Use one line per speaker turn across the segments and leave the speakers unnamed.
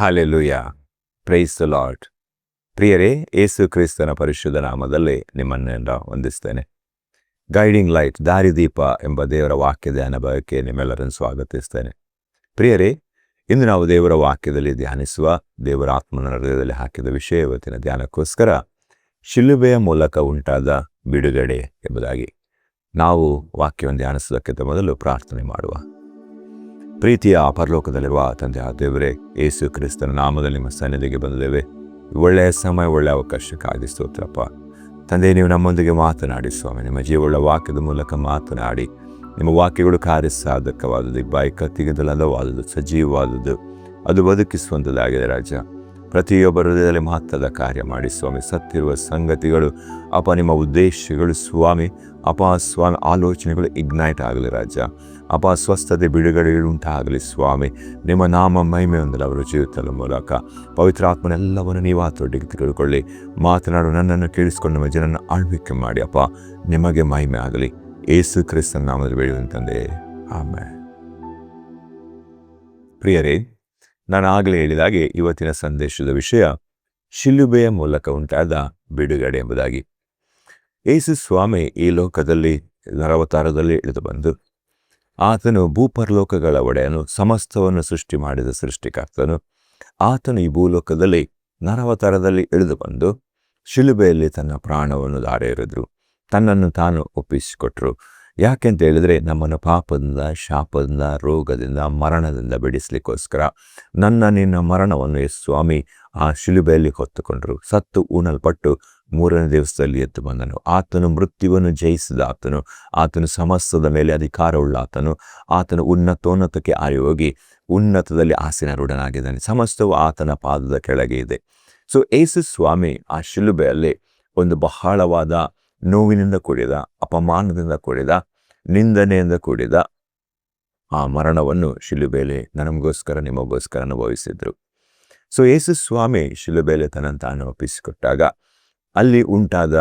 Hallelujah, praise the lord. ಪ್ರಿಯರೇ, ಯೇಸು ಕ್ರಿಸ್ತನ ಪರಿಶುದ್ಧ ನಾಮದಲ್ಲಿ ನಿಮ್ಮನ್ನೆಲ್ಲ ವಂದಿಸ್ತೇನೆ. ಗೈಡಿಂಗ್ ಲೈಟ್, ದಾರಿದೀಪ ಎಂಬ ದೇವರ ವಾಕ್ಯ ಧ್ಯಾನ ಭಾಗಕ್ಕೆ ನಿಮ್ಮೆಲ್ಲರನ್ನು ಸ್ವಾಗತಿಸ್ತೇನೆ. ಪ್ರಿಯರೇ, ಇಂದು ನಾವು ದೇವರ ವಾಕ್ಯದಲ್ಲಿ ಧ್ಯಾನಿಸುವ, ದೇವರ ಆತ್ಮನ ಹೃದಯದಲ್ಲಿ ಹಾಕಿದ ವಿಷಯ ಇವತ್ತಿನ ಧ್ಯಾನಕ್ಕೋಸ್ಕರ ಶಿಲುಬೆಯ ಮೂಲಕ ಉಂಟಾದ ಬಿಡುಗಡೆ ಎಂಬುದಾಗಿ. ನಾವು ವಾಕ್ಯವನ್ನು ಧ್ಯಾನಿಸುವುದಕ್ಕಿಂತ ಮೊದಲು ಪ್ರಾರ್ಥನೆ ಮಾಡುವ. ಪ್ರೀತಿಯ ಪರಲೋಕದಲ್ಲಿರುವ ತಂದೆ ದೇವರೇ, ಯೇಸು ಕ್ರಿಸ್ತನ ನಾಮದಲ್ಲಿ ನಿಮ್ಮ ಸನ್ನಿಧಿಗೆ ಬಂದಿದ್ದೇವೆ. ಒಳ್ಳೆಯ ಸಮಯ, ಒಳ್ಳೆಯ ಅವಕಾಶಕ್ಕಾಗಿ ಸ್ತೋತ್ರಪ್ಪ. ತಂದೆ, ನೀವು ನಮ್ಮೊಂದಿಗೆ ಮಾತನಾಡಿ ಸ್ವಾಮಿ. ನಿಮ್ಮ ಜೀವವುಳ್ಳ ವಾಕ್ಯದ ಮೂಲಕ ಮಾತನಾಡಿ, ನಿಮ್ಮ ವಾಕ್ಯಗಳು ಕಾರ್ಯಸಾಧಕವಾದದ್ದು, ಬಾಯಿ ಕತ್ತಿಗೆದಲ್ಲವಾದದ್ದು, ಸಜೀವವಾದದ್ದು, ಅದು ಬದುಕಿಸುವಂಥದ್ದಾಗಿದೆ ರಾಜ. ಪ್ರತಿಯೊಬ್ಬರ ಹೃದಯದಲ್ಲಿ ಮಹತ್ವದ ಕಾರ್ಯ ಮಾಡಿ ಸ್ವಾಮಿ. ಸತ್ತಿರುವ ಸಂಗತಿಗಳು ಅಪ್ಪ, ನಿಮ್ಮ ಉದ್ದೇಶಗಳು ಸ್ವಾಮಿ, ಅಪ್ಪ ಸ್ವಾಮಿ, ಆಲೋಚನೆಗಳು ಇಗ್ನೈಟ್ ಆಗಲಿ ರಾಜ. ಅಪ್ಪ, ಸ್ವಸ್ಥತೆ ಬಿಡುಗಡೆ ಉಂಟಾಗಲಿ ಸ್ವಾಮಿ. ನಿಮ್ಮ ನಾಮ ಮಹಿಮೆ ಹೊಂದಲು ಅವರ ಜೀವಿತದ ಮೂಲಕ ಪವಿತ್ರಾತ್ಮನೆಲ್ಲವನ್ನು ನೀವು ಆತೊಟ್ಟಿಗೆ ತಿಳ್ಕೊಳ್ಳಿ. ಮಾತನಾಡು, ನನ್ನನ್ನು ಕೇಳಿಸ್ಕೊಂಡು ನಮ್ಮ ಜನನ ಆಳ್ವಿಕೆ ಮಾಡಿ ಅಪ್ಪ, ನಿಮಗೆ ಮಹಿಮೆ ಆಗಲಿ. ಯೇಸು ಕ್ರಿಸ್ತನ ನಾಮದಲ್ಲಿ ಬೇಡುವಂತಂದೆ, ಆಮೆನ್. ಪ್ರಿಯರೇ, ನಾನು ಆಗಲೇ ಹೇಳಿದಾಗೆ ಇವತ್ತಿನ ಸಂದೇಶದ ವಿಷಯ ಶಿಲುಬೆಯ ಮೂಲಕ ಉಂಟಾದ ಬಿಡುಗಡೆ ಎಂಬುದಾಗಿ. ಯೇಸು ಸ್ವಾಮಿ ಈ ಲೋಕದಲ್ಲಿ ನರವತಾರದಲ್ಲಿ ಇಳಿದು ಬಂದು, ಆತನು ಭೂಪರಲೋಕಗಳ ಒಡೆಯನು, ಸಮಸ್ತವನ್ನು ಸೃಷ್ಟಿ ಮಾಡಿದ ಸೃಷ್ಟಿಕರ್ತನು. ಆತನು ಈ ಭೂಲೋಕದಲ್ಲಿ ನರವತಾರದಲ್ಲಿ ಇಳಿದು ಬಂದು ಶಿಲುಬೆಯಲ್ಲಿ ತನ್ನ ಪ್ರಾಣವನ್ನು ಧಾರೆ ಎರೆದ್ರು, ತನ್ನನ್ನು ತಾನು ಒಪ್ಪಿಸಿಕೊಟ್ರು. ಯಾಕೆಂತ ಹೇಳಿದ್ರೆ, ನಮ್ಮನ್ನು ಪಾಪದಿಂದ, ಶಾಪದಿಂದ, ರೋಗದಿಂದ, ಮರಣದಿಂದ ಬಿಡಿಸ್ಲಿಕ್ಕೋಸ್ಕರ ನಿನ್ನ ಮರಣವನ್ನು ಯೇಸು ಸ್ವಾಮಿ ಆ ಶಿಲುಬೆಯಲ್ಲಿ ಹೊತ್ತುಕೊಂಡ್ರು. ಸತ್ತು ಉಣಲ್ಪಟ್ಟು 3ನೇ ದಿವಸದಲ್ಲಿ ಎದ್ದು ಬಂದನು. ಆತನು ಮೃತ್ಯುವನ್ನು ಜಯಿಸಿದ ಆತನು. ಆತನು ಸಮಸ್ತದ ಮೇಲೆ ಅಧಿಕಾರವುಳ್ಳ ಆತನು. ಆತನು ಉನ್ನತೋನ್ನತಕ್ಕೆ ಆರಿ ಹೋಗಿ ಉನ್ನತದಲ್ಲಿ ಆಸೀನರೂಢನಾಗಿದ್ದಾನೆ. ಸಮಸ್ತವು ಆತನ ಪಾದದ ಕೆಳಗೆ ಇದೆ. ಸೊ ಯೇಸು ಸ್ವಾಮಿ ಆ ಶಿಲುಬೆಯಲ್ಲಿ ಒಂದು ಬಹಳವಾದ ನೋವಿನಿಂದ ಕೂಡಿದ, ಅಪಮಾನದಿಂದ ಕೂಡಿದ, ನಿಂದನೆಯಿಂದ ಕೂಡಿದ ಆ ಮರಣವನ್ನು ಶಿಲುಬೆಯಲ್ಲಿ ನಮಗೋಸ್ಕರ, ನಿಮಗೋಸ್ಕರ ಅನುಭವಿಸಿದ್ರು. ಸೊ ಯೇಸು ಸ್ವಾಮಿ ಶಿಲುಬೆಯಲ್ಲಿ ತನ್ನನ್ನು ತಾನು ಒಪ್ಪಿಸಿಕೊಟ್ಟಾಗ ಅಲ್ಲಿ ಉಂಟಾದ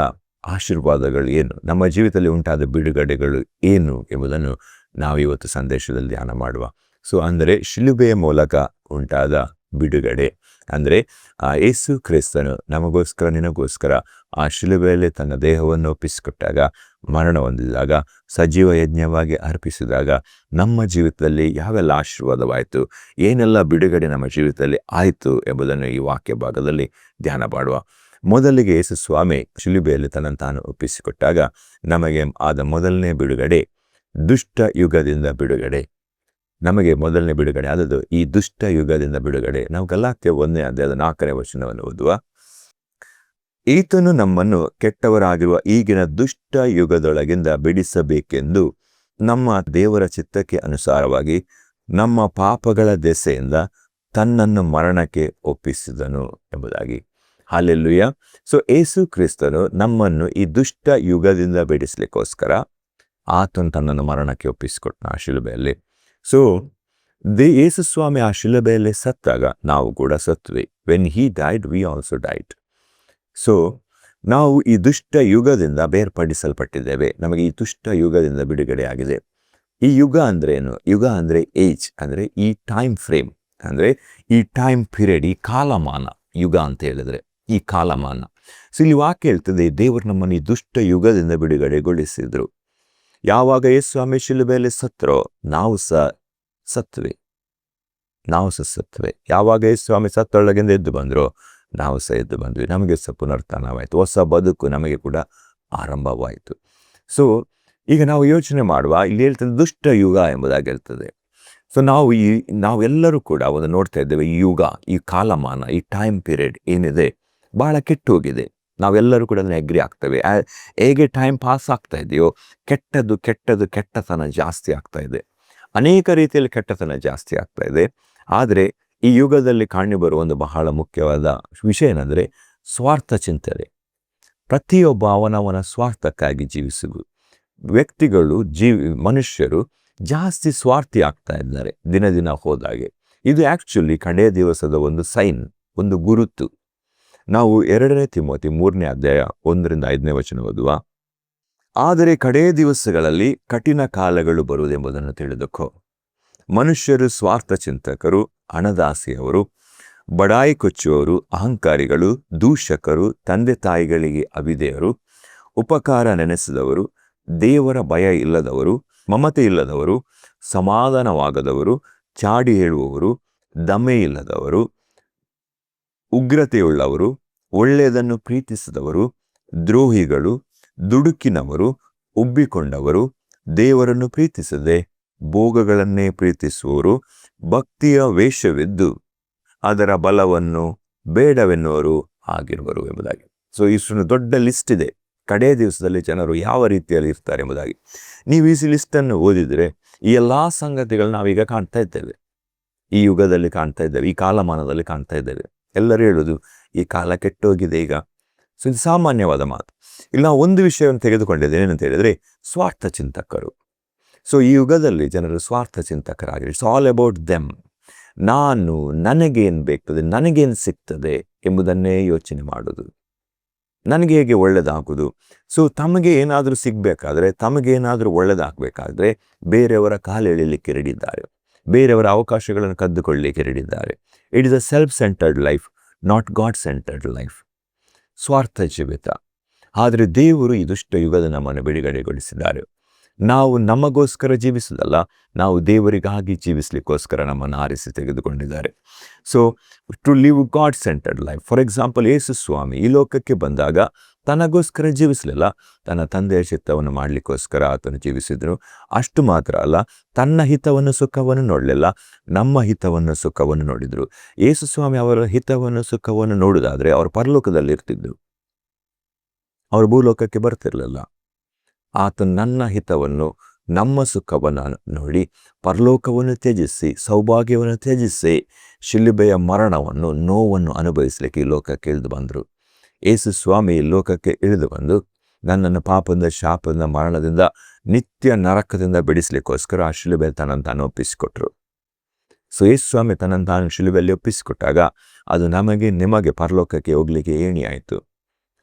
ಆಶೀರ್ವಾದಗಳು ಏನು, ನಮ್ಮ ಜೀವಿತದಲ್ಲಿ ಉಂಟಾದ ಬಿಡುಗಡೆಗಳು ಏನು ಎಂಬುದನ್ನು ನಾವು ಇವತ್ತು ಸಂದೇಶದಲ್ಲಿ ಧ್ಯಾನ ಮಾಡುವ. ಸೊ ಅಂದರೆ ಶಿಲುಬೆಯ ಮೂಲಕ ಉಂಟಾದ ಬಿಡುಗಡೆ ಅಂದರೆ ಯೇಸು ಕ್ರಿಸ್ತನು ನಮಗೋಸ್ಕರ, ನಿನಗೋಸ್ಕರ ಆ ಶಿಲುಬೆಯಲ್ಲಿ ತನ್ನ ದೇಹವನ್ನು ಒಪ್ಪಿಸಿಕೊಟ್ಟಾಗ, ಮರಣ ಹೊಂದಿದಾಗ, ಸಜೀವ ಯಜ್ಞವಾಗಿ ಅರ್ಪಿಸಿದಾಗ ನಮ್ಮ ಜೀವಿತದಲ್ಲಿ ಯಾವೆಲ್ಲ ಆಶೀರ್ವಾದವಾಯಿತು, ಏನೆಲ್ಲ ಬಿಡುಗಡೆ ನಮ್ಮ ಜೀವಿತದಲ್ಲಿ ಆಯಿತು ಎಂಬುದನ್ನು ಈ ವಾಕ್ಯ ಭಾಗದಲ್ಲಿ ಧ್ಯಾನ ಮಾಡುವ. ಮೊದಲಿಗೆ ಯೇಸು ಸ್ವಾಮಿ ಶಿಲುಬೆಯಲ್ಲಿ ತನ್ನನ್ನು ತಾನು ಒಪ್ಪಿಸಿಕೊಟ್ಟಾಗ ನಮಗೆ ಆದ ಮೊದಲನೇ ಬಿಡುಗಡೆ ದುಷ್ಟ ಯುಗದಿಂದ ಬಿಡುಗಡೆ. ನಮಗೆ ಮೊದಲನೇ ಬಿಡುಗಡೆ ಆದದ್ದು ಈ ದುಷ್ಟ ಯುಗದಿಂದ ಬಿಡುಗಡೆ. ನಾವು ಗಲಾತ್ಯ 1ನೇ ಅಧ್ಯಾಯದ 4ನೇ ವಚನವನ್ನು ಓದುವ. ಈತನು ನಮ್ಮನ್ನು ಕೆಟ್ಟವರಾಗಿರುವ ಈಗಿನ ದುಷ್ಟ ಯುಗದೊಳಗಿಂದ ಬಿಡಿಸಬೇಕೆಂದು ನಮ್ಮ ದೇವರ ಚಿತ್ತಕ್ಕೆ ಅನುಸಾರವಾಗಿ ನಮ್ಮ ಪಾಪಗಳ ದೆಸೆಯಿಂದ ತನ್ನನ್ನು ಮರಣಕ್ಕೆ ಒಪ್ಪಿಸಿದನು ಎಂಬುದಾಗಿ. ಹಾಲೆಲೂಯಾ. ಸೊ ಯೇಸು ಕ್ರಿಸ್ತನು ನಮ್ಮನ್ನು ಈ ದುಷ್ಟ ಯುಗದಿಂದ ಬಿಡಿಸ್ಲಿಕ್ಕೋಸ್ಕರ ಆತನು ತನ್ನನ್ನು ಮರಣಕ್ಕೆ ಒಪ್ಪಿಸಿಕೊಟ್ಟ ಆ ಶಿಲುಬೆಯಲ್ಲಿ. ಸೊ ಯೇಸು ಸ್ವಾಮಿ ಆ ಶಿಲುಬೆಯಲ್ಲಿ ಸತ್ತಾಗ ನಾವು ಕೂಡ ಸತ್ವಿ. When he died, we also died. So ನಾವು ಈ ದುಷ್ಟ ಯುಗದಿಂದ ಬೇರ್ಪಡಿಸಲ್ಪಟ್ಟಿದ್ದೇವೆ. ನಮಗೆ ಈ ದುಷ್ಟ ಯುಗದಿಂದ ಬಿಡುಗಡೆ ಆಗಿದೆ. ಈ ಯುಗ ಅಂದರೆ ಏನು? ಯುಗ ಅಂದರೆ ಏಜ್, ಅಂದರೆ ಈ ಟೈಮ್ ಫ್ರೇಮ್, ಅಂದರೆ ಈ ಟೈಮ್ ಪೀರಿಯಡ್, ಈ ಕಾಲಮಾನ. ಯುಗ ಅಂತ ಹೇಳಿದ್ರೆ ಈ ಕಾಲಮಾನ. ಸೊ ಇಲ್ಲಿ ವಾಕ್ಯ ಹೇಳ್ತದೆ, ದೇವರು ನಮ್ಮನ್ನು ಈ ದುಷ್ಟ ಯುಗದಿಂದ ಬಿಡುಗಡೆಗೊಳಿಸಿದ್ರು. ಯಾವಾಗ ಯೇಸು ಸ್ವಾಮಿ ಶಿಲುಬೆಯಲ್ಲಿ ಸತ್ತರೋ ನಾವು ಸತ್ವೆ. ಯಾವಾಗ ಯೇಸು ಸ್ವಾಮಿ ಸತ್ತೊಳಗಿಂದ ಎದ್ದು ಬಂದರೋ ನಾವು ಎದ್ದು ಬಂದ್ವಿ. ನಮಗೆ ಪುನರುತ್ಥಾನವಾಯಿತು. ಹೊಸ ಬದುಕು ನಮಗೆ ಕೂಡ ಆರಂಭವಾಯಿತು. ಸೊ ಈಗ ನಾವು ಯೋಚನೆ ಮಾಡುವ, ಇಲ್ಲಿ ಹೇಳ್ತದೆ ದುಷ್ಟ ಯುಗ ಎಂಬುದಾಗಿರ್ತದೆ. ಸೊ ನಾವೆಲ್ಲರೂ ಕೂಡ ಒಂದು ನೋಡ್ತಾ ಇದ್ದೇವೆ, ಈ ಯುಗ, ಈ ಕಾಲಮಾನ, ಈ ಟೈಮ್ ಪೀರಿಯಡ್ ಏನಿದೆ ಬಹಳ ಕೆಟ್ಟು ಹೋಗಿದೆ. ನಾವೆಲ್ಲರೂ ಕೂಡ ಅದನ್ನು ಅಗ್ರಿ ಆಗ್ತೇವೆ. ಹೇಗೆ ಟೈಮ್ ಪಾಸ್ ಆಗ್ತಾ ಇದೆಯೋ ಕೆಟ್ಟತನ ಜಾಸ್ತಿ ಆಗ್ತಾ ಇದೆ. ಅನೇಕ ರೀತಿಯಲ್ಲಿ ಕೆಟ್ಟತನ ಜಾಸ್ತಿ ಆಗ್ತಾ ಇದೆ. ಆದರೆ ಈ ಯುಗದಲ್ಲಿ ಕಾಣಿಬರುವ ಒಂದು ಬಹಳ ಮುಖ್ಯವಾದ ವಿಷಯ ಏನಂದರೆ ಸ್ವಾರ್ಥ ಚಿಂತನೆ. ಪ್ರತಿಯೊಬ್ಬ ಅವನವನ ಸ್ವಾರ್ಥಕ್ಕಾಗಿ ಜೀವಿಸುವುದು. ವ್ಯಕ್ತಿಗಳು, ಮನುಷ್ಯರು ಜಾಸ್ತಿ ಸ್ವಾರ್ಥಿ ಆಗ್ತಾ ಇದ್ದಾರೆ ದಿನ ಹೋದಾಗೆ. ಇದು ಆ್ಯಕ್ಚುಲಿ ಕಡೆಯ ದಿವಸದ ಒಂದು ಸೈನ್, ಒಂದು ಗುರುತು. ನಾವು 2ನೇ ತಿಮೋತಿ 3ನೇ ಅಧ್ಯಾಯ 1-5ನೇ ವಚನ ಓದುವ. ಆದರೆ ಕಡೆಯ ದಿವಸಗಳಲ್ಲಿ ಕಠಿಣ ಕಾಲಗಳು ಬರುವುದೆಂಬುದನ್ನು ತಿಳಿದುಕೋ. ಮನುಷ್ಯರು ಸ್ವಾರ್ಥ ಚಿಂತಕರು, ಹಣದಾಸೆಯವರು, ಬಡಾಯಿ ಕೊಚ್ಚುವವರು, ಅಹಂಕಾರಿಗಳು, ದೂಷಕರು, ತಂದೆ ತಾಯಿಗಳಿಗೆ ಅವಿಧೇಯರು, ಉಪಕಾರ ನೆನೆಸಿದವರು, ದೇವರ ಭಯ ಇಲ್ಲದವರು, ಮಮತೆ ಇಲ್ಲದವರು, ಸಮಾಧಾನವಾಗದವರು, ಚಾಡಿ ಹೇಳುವವರು, ದಮೆ ಇಲ್ಲದವರು, ಉಗ್ರತೆಯುಳ್ಳವರು, ಒಳ್ಳೆಯದನ್ನು ಪ್ರೀತಿಸಿದವರು, ದ್ರೋಹಿಗಳು, ದುಡುಕಿನವರು, ಉಬ್ಬಿಕೊಂಡವರು, ದೇವರನ್ನು ಪ್ರೀತಿಸದೆ ಭೋಗಗಳನ್ನೇ ಪ್ರೀತಿಸುವವರು, ಭಕ್ತಿಯ ವೇಷವಿದ್ದು ಅದರ ಬಲವನ್ನು ಬೇಡವೆನ್ನುವರು ಆಗಿರುವರು ಎಂಬುದಾಗಿ. ಸೊ ಇಷ್ಟು ದೊಡ್ಡ ಲಿಸ್ಟ್ ಇದೆ. ಕಡೆಯ ದಿವಸದಲ್ಲಿ ಜನರು ಯಾವ ರೀತಿಯಲ್ಲಿ ಇರ್ತಾರೆ ಎಂಬುದಾಗಿ ನೀವು ಈ ಲಿಸ್ಟನ್ನು ಓದಿದರೆ ಈ ಎಲ್ಲ ಸಂಗತಿಗಳು ನಾವೀಗ ಕಾಣ್ತಾ ಇದ್ದೇವೆ, ಈ ಯುಗದಲ್ಲಿ ಕಾಣ್ತಾ ಇದ್ದೇವೆ, ಈ ಕಾಲಮಾನದಲ್ಲಿ ಕಾಣ್ತಾ ಇದ್ದೇವೆ. ಎಲ್ಲರೂ ಹೇಳೋದು ಈ ಕಾಲ ಕೆಟ್ಟೋಗಿದೆ ಈಗ. ಸೊ ಇದು ಸಾಮಾನ್ಯವಾದ ಮಾತು. ಇಲ್ಲಿ ನಾವು ಒಂದು ವಿಷಯವನ್ನು ತೆಗೆದುಕೊಂಡಿದ್ದೇನೆ ಏನಂತ ಹೇಳಿದರೆ ಸ್ವಾರ್ಥ ಚಿಂತಕರು. ಸೊ ಈ ಯುಗದಲ್ಲಿ ಜನರು ಸ್ವಾರ್ಥ ಚಿಂತಕರಾಗಿರಿ. It's all about them. ನಾನು, ನನಗೇನು ಬೇಕಾಗ್ತದೆ, ನನಗೇನು ಸಿಗ್ತದೆ ಎಂಬುದನ್ನೇ ಯೋಚನೆ ಮಾಡೋದು, ನನಗೆ ಹೇಗೆ ಒಳ್ಳೆಯದಾಗೋದು. ಸೊ ತಮಗೆ ಏನಾದರೂ ಸಿಗಬೇಕಾದ್ರೆ, ತಮಗೇನಾದರೂ ಒಳ್ಳೆಯದಾಗಬೇಕಾದ್ರೆ ಬೇರೆಯವರ ಕಾಲು ಎಳಿಲಿಕ್ಕೆ ರೆಡಿದ್ದಾರೆ, ಬೇರೆಯವರ ಅವಕಾಶಗಳನ್ನು ಕದ್ದುಕೊಳ್ಳಲಿಕ್ಕೆ ರೆಡಿದ್ದಾರೆ. It is a self centered life, not God centered life, ಸ್ವಾರ್ಥ ಜೀವಿತ. ಆದರೆ ದೇವರು ಈ ದುಷ್ಟ ಯುಗದ ನಮ್ಮನ್ನು ಬಿಡುಗಡೆಗೊಳಿಸಿದ್ದಾರೆ. ನಾವು ನಮಗೋಸ್ಕರ ಜೀವಿಸುವುದಲ್ಲ, ನಾವು ದೇವರಿಗಾಗಿ ಜೀವಿಸಲಿಕ್ಕೋಸ್ಕರ ನಮ್ಮನ್ನು ಆರಿಸಿ ತೆಗೆದುಕೊಂಡಿದ್ದಾರೆ. So to live God centered life. For example, Yesu ಸ್ವಾಮಿ ಈ ಲೋಕಕ್ಕೆ ಬಂದಾಗ ತನಗೋಸ್ಕರ ಜೀವಿಸಲಿಲ್ಲ, ತನ್ನ ತಂದೆಯ ಚಿತ್ತವನ್ನು ಮಾಡಲಿಕ್ಕೋಸ್ಕರ ಆತನು ಜೀವಿಸಿದ್ರು. ಅಷ್ಟು ಮಾತ್ರ ಅಲ್ಲ, ತನ್ನ ಹಿತವನ್ನು ಸುಖವನ್ನು ನೋಡಲಿಲ್ಲ, ನಮ್ಮ ಹಿತವನ್ನು ಸುಖವನ್ನು ನೋಡಿದರು. ಯೇಸು ಸ್ವಾಮಿ ಅವರ ಹಿತವನ್ನು ಸುಖವನ್ನು ನೋಡುವುದಾದರೆ ಅವರು ಪರಲೋಕದಲ್ಲಿ ಇರ್ತಿದ್ರು, ಅವರು ಭೂಲೋಕಕ್ಕೆ ಬರ್ತಿರಲಿಲ್ಲ. ಆತನು ನನ್ನ ಹಿತವನ್ನು, ನಮ್ಮ ಸುಖವನ್ನು ನೋಡಿ ಪರಲೋಕವನ್ನು ತ್ಯಜಿಸಿ, ಸೌಭಾಗ್ಯವನ್ನು ತ್ಯಜಿಸಿ, ಶಿಲುಬೆಯ ಮರಣವನ್ನು, ನೋವನ್ನು ಅನುಭವಿಸಲಿಕ್ಕೆ ಈ ಲೋಕಕ್ಕೆ ಇಳಿದು ಬಂದರು. ಯೇಸು ಸ್ವಾಮಿ ಈ ಲೋಕಕ್ಕೆ ಇಳಿದು ಬಂದು ನನ್ನನ್ನು ಪಾಪದಿಂದ, ಶಾಪದಿಂದ, ಮರಣದಿಂದ, ನಿತ್ಯ ನರಕದಿಂದ ಬಿಡಿಸಲಿಕ್ಕೋಸ್ಕರ ಆ ಶಿಲುಬೆ ತನ್ನನ್ನು ತಾನು ಒಪ್ಪಿಸಿಕೊಟ್ರು. ಸೊ ಯೇಸು ಸ್ವಾಮಿ ತನ್ನನ್ನು ತಾನು ಶಿಲುಬೆಯಲ್ಲಿ ಒಪ್ಪಿಸಿಕೊಟ್ಟಾಗ ಅದು ನಮಗೆ, ನಿಮಗೆ ಪರಲೋಕಕ್ಕೆ ಹೋಗಲಿಕ್ಕೆ ಏಣಿ ಆಯಿತು.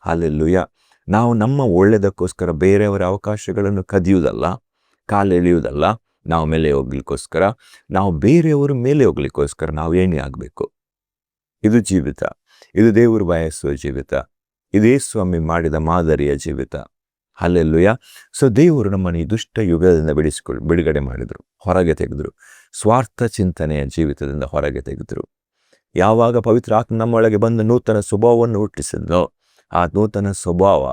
ಹಲ್ಲೆಲೂಯಾ. ನಾವು ನಮ್ಮ ಒಳ್ಳೆಯದಕ್ಕೋಸ್ಕರ ಬೇರೆಯವರ ಅವಕಾಶಗಳನ್ನು ಕದಿಯುವುದಲ್ಲ, ಕಾಲೆಳೆಯುವುದಲ್ಲ, ನಾವು ಮೇಲೆ ಹೋಗ್ಲಿಕ್ಕೋಸ್ಕರ, ನಾವು ಬೇರೆಯವರು ಮೇಲೆ ಹೋಗ್ಲಿಕ್ಕೋಸ್ಕರ ನಾವು ಏಣಿ ಆಗಬೇಕು. ಇದು ಜೀವಿತ, ಇದು ದೇವರು ಬಯಸುವ ಜೀವಿತ, ಇದೇ ಸ್ವಾಮಿ ಮಾಡಿದ ಮಾದರಿಯ ಜೀವಿತ. ಹಲ್ಲೆಲೂಯಾ. ಸೊ ದೇವರು ನಮ್ಮನ್ನು ಈ ದುಷ್ಟ ಯುಗದಿಂದ ಬಿಡುಗಡೆ ಮಾಡಿದರು, ಹೊರಗೆ ತೆಗೆದರು. ಸ್ವಾರ್ಥ ಚಿಂತನೆಯ ಜೀವಿತದಿಂದ ಹೊರಗೆ ತೆಗೆದರು. ಯಾವಾಗ ಪವಿತ್ರ ಆತ್ಮ ನಮ್ಮೊಳಗೆ ಬಂದು ನೂತನ ಸ್ವಭಾವವನ್ನು ಹುಟ್ಟಿಸಿದ್ನೋ, ಆ ನೂತನ ಸ್ವಭಾವ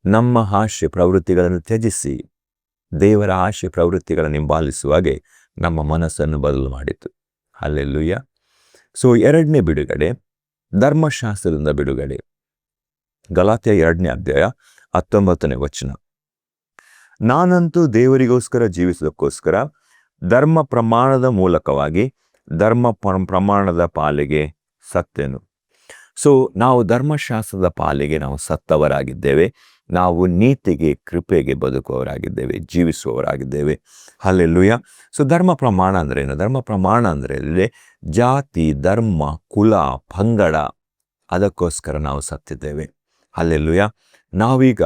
ನಮ್ಮ ಆಶೆ ಪ್ರವೃತ್ತಿಗಳನ್ನು ತ್ಯಜಿಸಿ ದೇವರ ಆಶೆ ಪ್ರವೃತ್ತಿಗಳನ್ನು ಹಿಂಬಾಲಿಸುವಾಗೆ ನಮ್ಮ ಮನಸ್ಸನ್ನು ಬದಲು ಮಾಡಿತು. ಹಲ್ಲೆಲೂಯಾ. ಸೊ ಎರಡನೇ ಬಿಡುಗಡೆ, ಧರ್ಮಶಾಸ್ತ್ರದಿಂದ ಬಿಡುಗಡೆ. ಗಲಾತ್ಯ 2ನೇ ಅಧ್ಯಾಯ 19ನೇ ವಚನ. ನಾನಂತೂ ದೇವರಿಗೋಸ್ಕರ ಜೀವಿಸೋದಕ್ಕೋಸ್ಕರ ಧರ್ಮ ಪ್ರಮಾಣದ ಮೂಲಕವಾಗಿ ಧರ್ಮ ಪ್ರಮಾಣದ ಪಾಲಿಗೆ ಸತ್ತೆನು. ಸೊ ನಾವು ಧರ್ಮಶಾಸ್ತ್ರದ ಪಾಲಿಗೆ ನಾವು ಸತ್ತವರಾಗಿದ್ದೇವೆ, ನಾವು ನೀತಿಗೆ, ಕೃಪೆಗೆ ಬದುಕುವವರಾಗಿದ್ದೇವೆ, ಜೀವಿಸುವವರಾಗಿದ್ದೇವೆ. ಹಲ್ಲೆಲೂಯಾ. ಸೊ ಧರ್ಮ ಪ್ರಮಾಣ ಅಂದರೆ ಏನು? ಧರ್ಮ ಪ್ರಮಾಣ ಅಂದರೆ ಇಲ್ಲಿ ಜಾತಿ, ಧರ್ಮ, ಕುಲ, ಪಂಗಡ, ಅದಕ್ಕೋಸ್ಕರ ನಾವು ಸತ್ತಿದ್ದೇವೆ. ಹಲ್ಲೆಲೂಯಾ. ನಾವೀಗ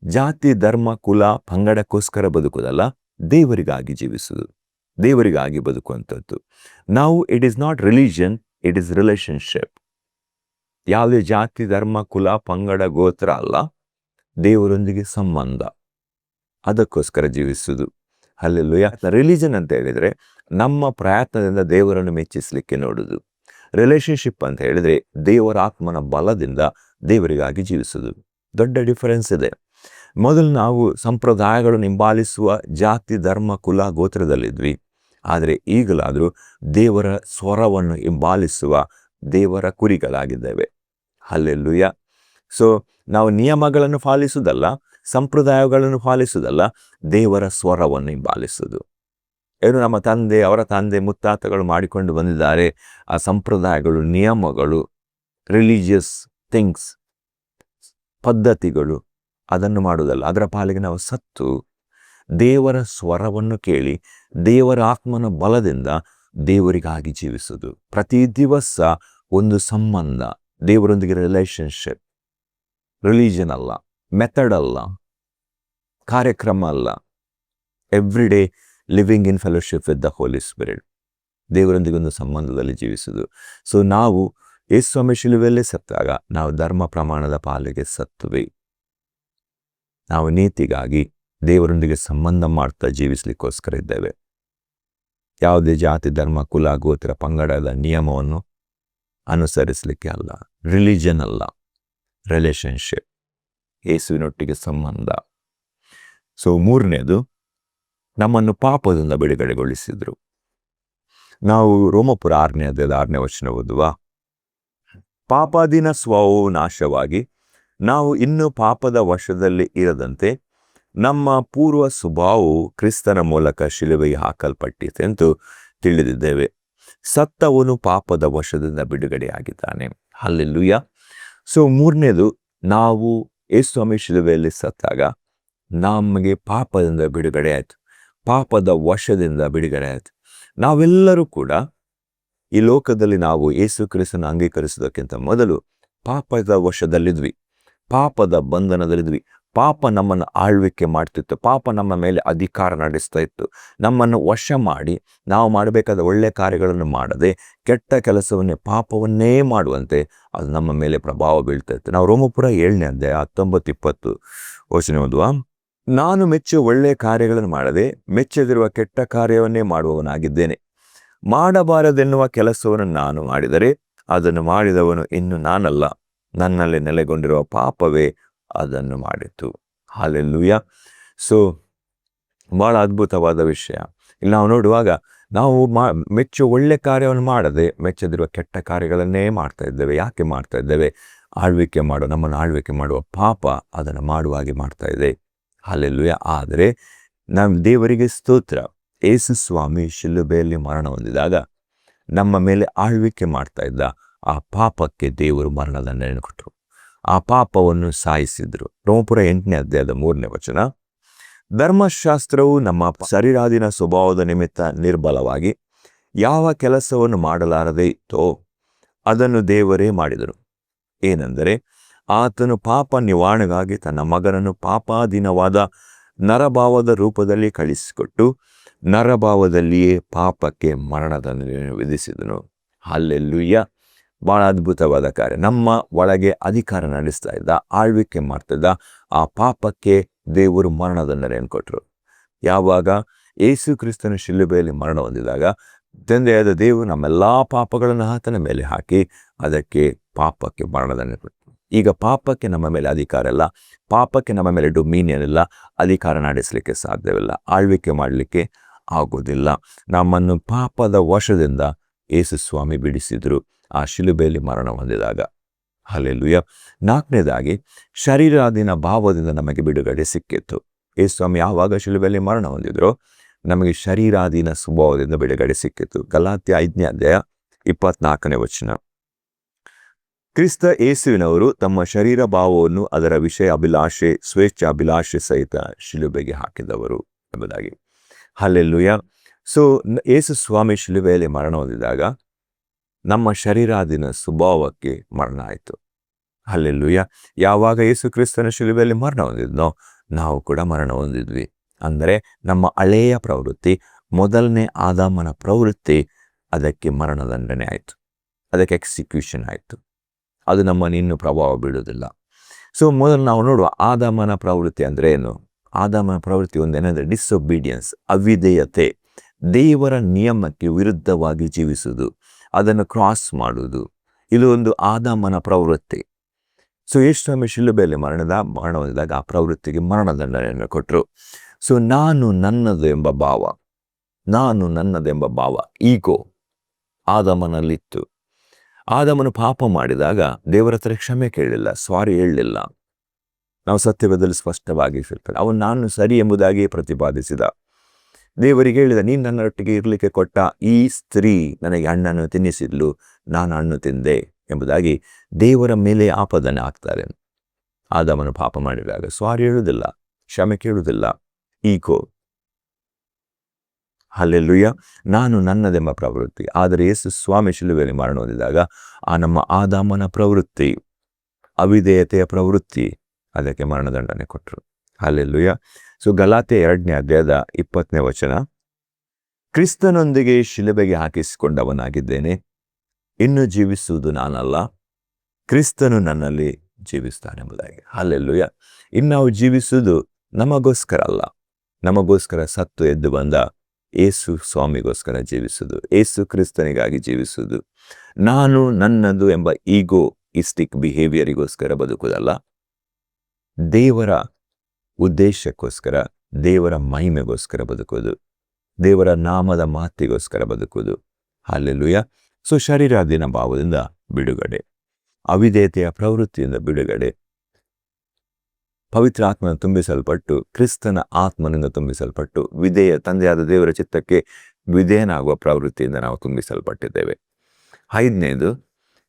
ಜಾತಿ, ಧರ್ಮ, ಕುಲ, ಪಂಗಡಕ್ಕೋಸ್ಕರ ಬದುಕುವುದಲ್ಲ, ದೇವರಿಗಾಗಿ ಜೀವಿಸುವುದು, ದೇವರಿಗಾಗಿ ಬದುಕುವಂಥದ್ದು. ನಾವು it is not religion, it is relationship. ಯಾವುದೇ ಜಾತಿ, ಧರ್ಮ, ಕುಲ, ಪಂಗಡ, ಗೋತ್ರ ಅಲ್ಲ, ದೇವರೊಂದಿಗೆ ಸಂಬಂಧ, ಅದಕ್ಕೋಸ್ಕರ ಜೀವಿಸುವುದು. ಹಲ್ಲೆಲೂಯಾ. ರಿಲಿಜನ್ ಅಂತ ಹೇಳಿದರೆ ನಮ್ಮ ಪ್ರಯತ್ನದಿಂದ ದೇವರನ್ನು ಮೆಚ್ಚಿಸಲಿಕ್ಕೆ ನೋಡುವುದು. ರಿಲೇಶನ್ಶಿಪ್ ಅಂತ ಹೇಳಿದರೆ ದೇವರ ಆತ್ಮನ ಬಲದಿಂದ ದೇವರಿಗಾಗಿ ಜೀವಿಸುವುದು. ದೊಡ್ಡ ಡಿಫರೆನ್ಸ್ ಇದೆ. ಮೊದಲು ನಾವು ಸಂಪ್ರದಾಯಗಳನ್ನು ಹಿಂಬಾಲಿಸುವ ಜಾತಿ, ಧರ್ಮ, ಕುಲ, ಗೋತ್ರದಲ್ಲಿದ್ವಿ. ಆದರೆ ಈಗಲಾದರೂ ದೇವರ ಸ್ವರವನ್ನು ಹಿಂಬಾಲಿಸುವ ದೇವರ ಕುರಿಗಳಾಗಿದ್ದೇವೆ. ಹಲ್ಲೆಲೂಯಾ. ಸೊ ನಾವು ನಿಯಮಗಳನ್ನು ಪಾಲಿಸುವುದಲ್ಲ, ಸಂಪ್ರದಾಯಗಳನ್ನು ಪಾಲಿಸುವುದಲ್ಲ, ದೇವರ ಸ್ವರವನ್ನು ಹಿಂಬಾಲಿಸುವುದು. ಏನು ನಮ್ಮ ತಂದೆ, ಅವರ ತಂದೆ, ಮುತ್ತಾತಗಳು ಮಾಡಿಕೊಂಡು ಬಂದಿದ್ದಾರೆ, ಆ ಸಂಪ್ರದಾಯಗಳು, ನಿಯಮಗಳು, ರಿಲಿಜಿಯಸ್ ಥಿಂಗ್ಸ್, ಪದ್ಧತಿಗಳು, ಅದನ್ನು ಮಾಡುವುದಲ್ಲ. ಅದರ ಪಾಲಿಗೆ ನಾವು ಸತ್ತು ದೇವರ ಸ್ವರವನ್ನು ಕೇಳಿ ದೇವರ ಆತ್ಮನ ಬಲದಿಂದ ದೇವರಿಗಾಗಿ ಜೀವಿಸುವುದು. ಪ್ರತಿ ದಿವಸ ಒಂದು ಸಂಬಂಧ, ದೇವರೊಂದಿಗೆ ರಿಲೇಶನ್ಶಿಪ್. ರಿಲಿಜನ್ ಅಲ್ಲ, ಮೆಥಡ್ ಅಲ್ಲ, ಕಾರ್ಯಕ್ರಮ ಅಲ್ಲ. Every day living in fellowship with the holy spirit. ದೇವರೊಂದಿಗೆ ಒಂದು ಸಂಬಂಧದಲ್ಲಿ ಜೀವಿಸುವುದು. ಸೊ ನಾವು ಯೇಸು ಸ್ವಾಮಿ ಶಿಲುಬೆಯಲ್ಲೇ ಸತ್ತಾಗ ನಾವು ಧರ್ಮ ಪ್ರಮಾಣದ ಪಾಲಿಗೆ ಸತ್ತುವೆ. ನಾವು ನೀತಿಗಾಗಿ ದೇವರೊಂದಿಗೆ ಸಂಬಂಧ ಮಾಡ್ತಾ ಜೀವಿಸ್ಲಿಕ್ಕೋಸ್ಕರ ಇದ್ದೇವೆ. ಯಾವುದೇ ಜಾತಿ, ಧರ್ಮ, ಕುಲ, ಗೋತ್ರ, ಪಂಗಡದ ನಿಯಮವನ್ನು ಅನುಸರಿಸಲಿಕ್ಕೆ ಅಲ್ಲ. ರಿಲಿಜನ್ ಅಲ್ಲ, ರಿಲೇಶನ್ಶಿಪ್, ಯೇಸುವಿನೊಟ್ಟಿಗೆ ಸಂಬಂಧ. ಸೊ ಮೂರನೇದು, ನಮ್ಮನ್ನು ಪಾಪದಿಂದ ಬಿಡುಗಡೆಗೊಳಿಸಿದ್ರು. ನಾವು ರೋಮಪುರ 6ನೇ ಅಧ್ಯಾಯದ 6ನೇ ವಚನ ಓದುವ. ಪಾಪಾಧೀನ ಸ್ವಭಾವವು ನಾಶವಾಗಿ ನಾವು ಇನ್ನೂ ಪಾಪದ ವಶದಲ್ಲಿ ಇರದಂತೆ ನಮ್ಮ ಪೂರ್ವ ಸ್ವಭಾವವು ಕ್ರಿಸ್ತನ ಮೂಲಕ ಶಿಲುಬೆಗೆ ಹಾಕಲ್ಪಟ್ಟಿದೆ ಎಂದು ತಿಳಿದಿದ್ದೇವೆ. ಸತ್ತವನು ಪಾಪದ ವಶದಿಂದ ಬಿಡುಗಡೆಯಾಗಿದ್ದಾನೆ. ಹಲ್ಲೆಲೂಯಾ. ಸೊ ಮೂರನೇದು, ನಾವು ಯೇಸು ಸ್ವಾಮಿ ಶಿಲುಬೆಯಲ್ಲಿ ಸತ್ತಾಗ ನಮಗೆ ಪಾಪದಿಂದ ಬಿಡುಗಡೆ ಆಯಿತು, ಪಾಪದ ವಶದಿಂದ ಬಿಡುಗಡೆ ಆಯಿತು. ನಾವೆಲ್ಲರೂ ಕೂಡ ಈ ಲೋಕದಲ್ಲಿ ನಾವು ಯೇಸು ಕ್ರಿಸ್ತನ ಅಂಗೀಕರಿಸೋದಕ್ಕಿಂತ ಮೊದಲು ಪಾಪದ ವಶದಲ್ಲಿದ್ವಿ, ಪಾಪದ ಬಂಧನದಲ್ಲಿದ್ವಿ. ಪಾಪ ನಮ್ಮನ್ನು ಆಳ್ವಿಕೆ ಮಾಡ್ತಿತ್ತು, ಪಾಪ ನಮ್ಮ ಮೇಲೆ ಅಧಿಕಾರ ನಡೆಸ್ತಾ ಇತ್ತು. ನಮ್ಮನ್ನು ವಶ ಮಾಡಿ ನಾವು ಮಾಡಬೇಕಾದ ಒಳ್ಳೆಯ ಕಾರ್ಯಗಳನ್ನು ಮಾಡದೆ ಕೆಟ್ಟ ಕೆಲಸವನ್ನೇ, ಪಾಪವನ್ನೇ ಮಾಡುವಂತೆ ಅದು ನಮ್ಮ ಮೇಲೆ ಪ್ರಭಾವ ಬೀಳ್ತಾ ಇತ್ತು. ನಾವು ರೋಮಪುರ 7ನೇ ಅಧ್ಯಾಯ 19-20 ವಚನ ಓದುವ. ನಾನು ಮೆಚ್ಚುವ ಒಳ್ಳೆಯ ಕಾರ್ಯಗಳನ್ನು ಮಾಡದೆ ಮೆಚ್ಚದಿರುವ ಕೆಟ್ಟ ಕಾರ್ಯವನ್ನೇ ಮಾಡುವವನಾಗಿದ್ದೇನೆ. ಮಾಡಬಾರದೆನ್ನುವ ಕೆಲಸವನ್ನು ನಾನು ಮಾಡಿದರೆ ಅದನ್ನು ಮಾಡಿದವನು ಇನ್ನು ನಾನಲ್ಲ, ನನ್ನಲ್ಲಿ ನೆಲೆಗೊಂಡಿರುವ ಪಾಪವೇ ಅದನ್ನು ಮಾಡಿತು. ಹಲ್ಲೆಲೂಯಾ. ಸೊ ಬಹಳ ಅದ್ಭುತವಾದ ವಿಷಯ. ಇಲ್ಲಿ ನಾವು ನೋಡುವಾಗ ನಾವು ಮೆಚ್ಚುವ ಒಳ್ಳೆ ಕಾರ್ಯವನ್ನು ಮಾಡದೆ ಮೆಚ್ಚದಿರುವ ಕೆಟ್ಟ ಕಾರ್ಯಗಳನ್ನೇ ಮಾಡ್ತಾ ಇದ್ದೇವೆ. ಯಾಕೆ ಮಾಡ್ತಾ ಇದ್ದೇವೆ? ನಮ್ಮನ್ನು ಆಳ್ವಿಕೆ ಮಾಡುವ ಪಾಪ ಅದನ್ನು ಮಾಡುವಾಗೆ ಮಾಡ್ತಾ ಇದೆ. ಹಲ್ಲೆಲೂಯಾ. ಆದರೆ ನಮ್ಮ ದೇವರಿಗೆ ಸ್ತೋತ್ರ, ಯೇಸು ಸ್ವಾಮಿ ಶಿಲುಬೆಯಲ್ಲಿ ಮರಣ ಹೊಂದಿದಾಗ ನಮ್ಮ ಮೇಲೆ ಆಳ್ವಿಕೆ ಮಾಡ್ತಾ ಇದ್ದ ಆ ಪಾಪಕ್ಕೆ ದೇವರು ಮರಣದಂಡನೆ ಕೊಟ್ಟರು, ಆ ಪಾಪವನ್ನು ಸಾಯಿಸಿದ್ರು. ರೋಮಪುರ 8ನೇ ಅಧ್ಯಾಯದ 3ನೇ ವಚನ. ಧರ್ಮಶಾಸ್ತ್ರವು ನಮ್ಮ ಶರೀರಾಧೀನ ಸ್ವಭಾವದ ನಿಮಿತ್ತ ನಿರ್ಬಲವಾಗಿ ಯಾವ ಕೆಲಸವನ್ನು ಮಾಡಲಾರದೆ ಇತ್ತೋ ಅದನ್ನು ದೇವರೇ ಮಾಡಿದರು. ಏನೆಂದರೆ, ಆತನು ಪಾಪ ನಿವಾರಣೆಗಾಗಿ ತನ್ನ ಮಗನನ್ನು ಪಾಪಾಧೀನವಾದ ನರಭಾವದ ರೂಪದಲ್ಲಿ ಕಳಿಸಿಕೊಟ್ಟು ನರಭಾವದಲ್ಲಿಯೇ ಪಾಪಕ್ಕೆ ಮರಣದಂಡನೆ ವಿಧಿಸಿದನು. ಹಲ್ಲೆಲೂಯಾ. ಬಹಳ ಅದ್ಭುತವಾದ ಕಾರ್ಯ. ನಮ್ಮ ಒಳಗೆ ಅಧಿಕಾರ ನಡೆಸ್ತಾ ಇದ್ದ, ಆಳ್ವಿಕೆ ಮಾಡ್ತಾ ಇದ್ದ ಆ ಪಾಪಕ್ಕೆ ದೇವರು ಮರಣದಂಡನೆಯನ್ನು ಕೊಟ್ಟರು. ಯಾವಾಗ ಯೇಸು ಕ್ರಿಸ್ತನ ಶಿಲುಬೆಯಲ್ಲಿ ಮರಣ ಹೊಂದಿದಾಗ ತಂದೆಯಾದ ದೇವರು ನಮ್ಮೆಲ್ಲ ಪಾಪಗಳನ್ನು ಆತನ ಮೇಲೆ ಹಾಕಿ ಅದಕ್ಕೆ ಪಾಪಕ್ಕೆ ಮರಣದಂಡನೆ ಕೊಟ್ಟರು. ಈಗ ಪಾಪಕ್ಕೆ ನಮ್ಮ ಮೇಲೆ ಅಧಿಕಾರ ಇಲ್ಲ, ಪಾಪಕ್ಕೆ ನಮ್ಮ ಮೇಲೆ ಡೊಮಿನಿಯನ್ ಇಲ್ಲ, ಅಧಿಕಾರ ನಡೆಸಲಿಕ್ಕೆ ಸಾಧ್ಯವಿಲ್ಲ, ಆಳ್ವಿಕೆ ಮಾಡಲಿಕ್ಕೆ ಆಗೋದಿಲ್ಲ. ನಮ್ಮನ್ನು ಪಾಪದ ವಶದಿಂದ ಯೇಸು ಸ್ವಾಮಿ ಬಿಡಿಸಿದ್ರು ಆ ಶಿಲುಬೆಯಲ್ಲಿ ಮರಣ ಹೊಂದಿದಾಗ. ಹಲ್ಲೆಲೂಯಾ. 4ನೇದಾಗಿ, ಶರೀರಾಧೀನ ಭಾವದಿಂದ ನಮಗೆ ಬಿಡುಗಡೆ ಸಿಕ್ಕಿತ್ತು. ಯೇಸು ಸ್ವಾಮಿ ಯಾವಾಗ ಶಿಲುಬೆಯಲ್ಲಿ ಮರಣ ಹೊಂದಿದ್ರು ನಮಗೆ ಶರೀರಾಧೀನ ಸ್ವಭಾವದಿಂದ ಬಿಡುಗಡೆ ಸಿಕ್ಕಿತ್ತು. ಗಲಾತ್ಯ 5ನೇ ಅಧ್ಯಾಯ 24ನೇ ವಚನ. ಕ್ರಿಸ್ತ ಯೇಸುವಿನವರು ತಮ್ಮ ಶರೀರ ಭಾವವನ್ನು ಅದರ ವಿಷಯ ಅಭಿಲಾಷೆ, ಸ್ವೇಚ್ಛ ಅಭಿಲಾಷೆ ಸಹಿತ ಶಿಲುಬೆಗೆ ಹಾಕಿದವರು ಎಂಬುದಾಗಿ. ಹಲ್ಲೆಲೂಯಾ. ಸೊ ಯೇಸು ಸ್ವಾಮಿ ಶಿಲುಬೆಯಲ್ಲಿ ಮರಣ ಹೊಂದಿದಾಗ ನಮ್ಮ ಶರೀರಾಧೀನ ಸ್ವಭಾವಕ್ಕೆ ಮರಣ ಆಯಿತು. ಹಲ್ಲೆಲೂಯಾ. ಯಾವಾಗ ಯೇಸು ಕ್ರಿಸ್ತನ ಶಿಲುಬೆಯಲ್ಲಿ ಮರಣ ಹೊಂದಿದ್ನೋ ನಾವು ಕೂಡ ಮರಣ ಹೊಂದಿದ್ವಿ. ಅಂದರೆ ನಮ್ಮ ಹಳೆಯ ಪ್ರವೃತ್ತಿ, ಮೊದಲನೇ ಆದಾಮನ ಪ್ರವೃತ್ತಿ, ಅದಕ್ಕೆ ಮರಣದಂಡನೆ ಆಯಿತು, ಅದಕ್ಕೆ ಎಕ್ಸಿಕ್ಯೂಷನ್ ಆಯಿತು. ಅದು ನಮ್ಮನ್ನು ಇನ್ನೂ ಪ್ರಭಾವ ಬೀಳುವುದಿಲ್ಲ. ಸೊ ಮೊದಲು ನಾವು ನೋಡುವ ಆದಾಮನ ಪ್ರವೃತ್ತಿ ಅಂದರೆ ಏನು? ಆದಾಮನ ಪ್ರವೃತ್ತಿ ಒಂದೇನೆಂದರೆ ಡಿಸೊಬೀಡಿಯನ್ಸ್, ಅವಿಧೇಯತೆ, ದೇವರ ನಿಯಮಕ್ಕೆ ವಿರುದ್ಧವಾಗಿ ಜೀವಿಸುವುದು, ಅದನ್ನು ಕ್ರಾಸ್ ಮಾಡುವುದು. ಇದು ಒಂದು ಆದಾಮನ ಪ್ರವೃತ್ತಿ. ಸೊ ಯೇಸು ಸ್ವಾಮಿ ಶಿಲುಬೆಯಲ್ಲಿ ಮರಣ ಹೊಂದಿದಾಗ ಆ ಪ್ರವೃತ್ತಿಗೆ ಮರಣದಂಡನೆಯನ್ನು ಕೊಟ್ಟರು. ಸೊ ನಾನು ನನ್ನದು ಎಂಬ ಭಾವ, ಈಗೋ ಆದಾಮನಲ್ಲಿತ್ತು. ಆದಾಮನು ಪಾಪ ಮಾಡಿದಾಗ ದೇವರ ಹತ್ರ ಕ್ಷಮೆ ಕೇಳಲಿಲ್ಲ, ಸಾರಿ ಹೇಳಲಿಲ್ಲ. ನಾವು ಸತ್ಯವೇದದಲ್ಲಿ ಸ್ಪಷ್ಟವಾಗಿ ಹೇಳ್ತಾರೆ, ಅವನು ನಾನು ಸರಿ ಎಂಬುದಾಗಿ ಪ್ರತಿಪಾದಿಸಿದ. ದೇವರಿಗೆ ಹೇಳಿದ, ನೀನು ನನ್ನೊಟ್ಟಿಗೆ ಇರಲಿಕ್ಕೆ ಕೊಟ್ಟ ಈ ಸ್ತ್ರೀ ನನಗೆ ಹಣ್ಣನ್ನು ತಿನ್ನಿಸಿದ್ಲು, ನಾನು ಹಣ್ಣು ತಿಂದೆ ಎಂಬುದಾಗಿ ದೇವರ ಮೇಲೆ ಆಪಾದನೆ ಹಾಕ್ತಾರೆ. ಆದಾಮನು ಪಾಪ ಮಾಡಿದಾಗ ಸಾರಿ ಹೇಳುವುದಿಲ್ಲ, ಕ್ಷಮೆ ಕೇಳುವುದಿಲ್ಲ, ಈಗೋ. ಹಲ್ಲೆಲೂಯಾ. ನಾನು ನನ್ನದೆಂಬ ಪ್ರವೃತ್ತಿ. ಆದರೆ ಯೇಸು ಸ್ವಾಮಿ ಶಿಲುಬೆಯಲ್ಲಿ ಮರಣ ಹೊಂದಿದಾಗ ಆ ನಮ್ಮ ಆದಾಮನ ಪ್ರವೃತ್ತಿ, ಅವಿಧೇಯತೆಯ ಪ್ರವೃತ್ತಿ, ಅದಕ್ಕೆ ಮರಣದಂಡನೆ ಕೊಟ್ಟರು. ಹಲ್ಲೆಲೂಯಾ. ಸೊ ಗಲಾತ್ಯ 2ನೇ ಅಧ್ಯಾಯದ 20ನೇ ವಚನ. ಕ್ರಿಸ್ತನೊಂದಿಗೆ ಶಿಲುಬೆಗೆ ಹಾಕಿಸಿಕೊಂಡವನಾಗಿದ್ದೇನೆ. ಇನ್ನು ಜೀವಿಸುವುದು ನಾನಲ್ಲ, ಕ್ರಿಸ್ತನು ನನ್ನಲ್ಲಿ ಜೀವಿಸ್ತಾನೆಂಬುದಾಗಿ. ಹಲ್ಲೆಲೂಯಾ. ಇನ್ನು ನಾವು ಜೀವಿಸುವುದು ನಮಗೋಸ್ಕರ ಅಲ್ಲ, ನಮಗೋಸ್ಕರ ಸತ್ತು ಎದ್ದು ಬಂದ ಏಸು ಸ್ವಾಮಿಗೋಸ್ಕರ ಜೀವಿಸುವುದು, ಏಸು ಕ್ರಿಸ್ತನಿಗಾಗಿ ಜೀವಿಸುವುದು. ನಾನು ನನ್ನದು ಎಂಬ ಈಗೋಯಿಸ್ಟಿಕ್ ಬಿಹೇವಿಯರಿಗೋಸ್ಕರ ಬದುಕುವುದಲ್ಲ, ದೇವರ ಉದ್ದೇಶಕ್ಕೋಸ್ಕರ, ದೇವರ ಮಹಿಮೆಗೋಸ್ಕರ ಬದುಕುವುದು, ದೇವರ ನಾಮದ ಮಾತಿಗೋಸ್ಕರ ಬದುಕುವುದು. ಹಲ್ಲೆಲೂಯಾ. ಸೊ ಶರೀರಾಧೀನ ಭಾವದಿಂದ ಬಿಡುಗಡೆ, ಅವಿಧೇಯತೆಯ ಪ್ರವೃತ್ತಿಯಿಂದ ಬಿಡುಗಡೆ, ಪವಿತ್ರ ಆತ್ಮನ ತುಂಬಿಸಲ್ಪಟ್ಟು ಕ್ರಿಸ್ತನ ಆತ್ಮನಿಂದ ತುಂಬಿಸಲ್ಪಟ್ಟು ವಿಧೇಯ ತಂದೆಯಾದ ದೇವರ ಚಿತ್ತಕ್ಕೆ ವಿಧೇಯನಾಗುವ ಪ್ರವೃತ್ತಿಯಿಂದ ನಾವು ತುಂಬಿಸಲ್ಪಟ್ಟಿದ್ದೇವೆ. 5ನೇದು,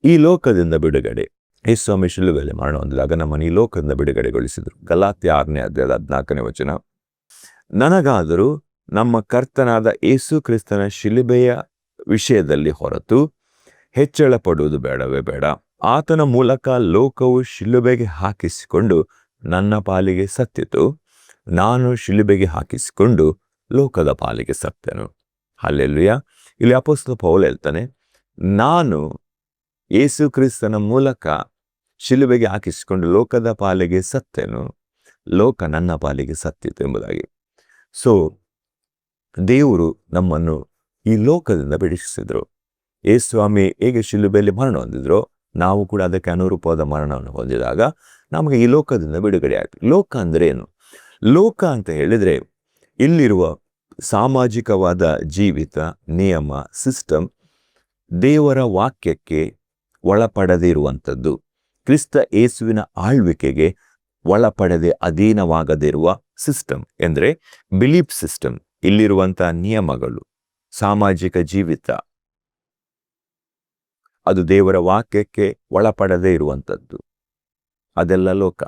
ಈ ಲೋಕದಿಂದ ಬಿಡುಗಡೆ. ಯೇಸು ಸ್ವಾಮಿ ಶಿಲುಬೆಯಲ್ಲಿ ಮರಣ ಹೊಂದಿದಾಗ ನಮ್ಮನ್ನು ಈ ಲೋಕದಿಂದ ಬಿಡುಗಡೆಗೊಳಿಸಿದರು. ಗಲಾತ್ಯ 6ನೇ ಅಧ್ಯಾಯದ 14ನೇ ವಚನ. ನನಗಾದರೂ ನಮ್ಮ ಕರ್ತನಾದ ಯೇಸು ಕ್ರಿಸ್ತನ ಶಿಲುಬೆಯ ವಿಷಯದಲ್ಲಿ ಹೊರತು ಹೆಚ್ಚಳ ಪಡುವುದು ಬೇಡವೇ ಬೇಡ. ಆತನ ಮೂಲಕ ಲೋಕವು ಶಿಲುಬೆಗೆ ಹಾಕಿಸಿಕೊಂಡು ನನ್ನ ಪಾಲಿಗೆ ಸತ್ತಿತು, ನಾನು ಶಿಲುಬೆಗೆ ಹಾಕಿಸಿಕೊಂಡು ಲೋಕದ ಪಾಲಿಗೆ ಸತ್ತನು. ಹಲ್ಲೆಲೂಯಾ. ಇಲ್ಲಿ ಅಪೊಸ್ತಲ ಪೌಲ ಹೇಳ್ತಾನೆ, ನಾನು ಯೇಸು ಕ್ರಿಸ್ತನ ಮೂಲಕ ಶಿಲುಬೆಗೆ ಹಾಕಿಸಿಕೊಂಡು ಲೋಕದ ಪಾಲಿಗೆ ಸತ್ತೆನು, ಲೋಕ ನನ್ನ ಪಾಲಿಗೆ ಸತ್ತಿತು ಎಂಬುದಾಗಿ. ಸೊ ದೇವರು ನಮ್ಮನ್ನು ಈ ಲೋಕದಿಂದ ಬಿಡಿಸಿದ್ರು. ಯೇಸು ಸ್ವಾಮಿ ಹೇಗೆ ಶಿಲುಬೆಯಲ್ಲಿ ಮರಣ ಹೊಂದಿದ್ರು, ನಾವು ಕೂಡ ಅದಕ್ಕೆ ಅನುರೂಪವಾದ ಮರಣವನ್ನು ಹೊಂದಿದಾಗ ನಮಗೆ ಈ ಲೋಕದಿಂದ ಬಿಡುಗಡೆ ಆಗ್ತದೆ. ಲೋಕ ಅಂದರೆ ಏನು? ಲೋಕ ಅಂತ ಹೇಳಿದರೆ ಇಲ್ಲಿರುವ ಸಾಮಾಜಿಕವಾದ ಜೀವಿತ, ನಿಯಮ, ಸಿಸ್ಟಮ್ ದೇವರ ವಾಕ್ಯಕ್ಕೆ ಒಳಪಡದೇ ಇರುವಂಥದ್ದು, ಕ್ರಿಸ್ತ ಯೇಸುವಿನ ಆಳ್ವಿಕೆಗೆ ಒಳಪಡದೆ ಅಧೀನವಾಗದೇ ಇರುವ ಸಿಸ್ಟಮ್ ಎಂದರೆ ಬಿಲೀಫ್ ಸಿಸ್ಟಮ್. ಇಲ್ಲಿರುವಂಥ ನಿಯಮಗಳು, ಸಾಮಾಜಿಕ ಜೀವಿತ, ಅದು ದೇವರ ವಾಕ್ಯಕ್ಕೆ ಒಳಪಡದೇ ಇರುವಂಥದ್ದು, ಅದೆಲ್ಲ ಲೋಕ.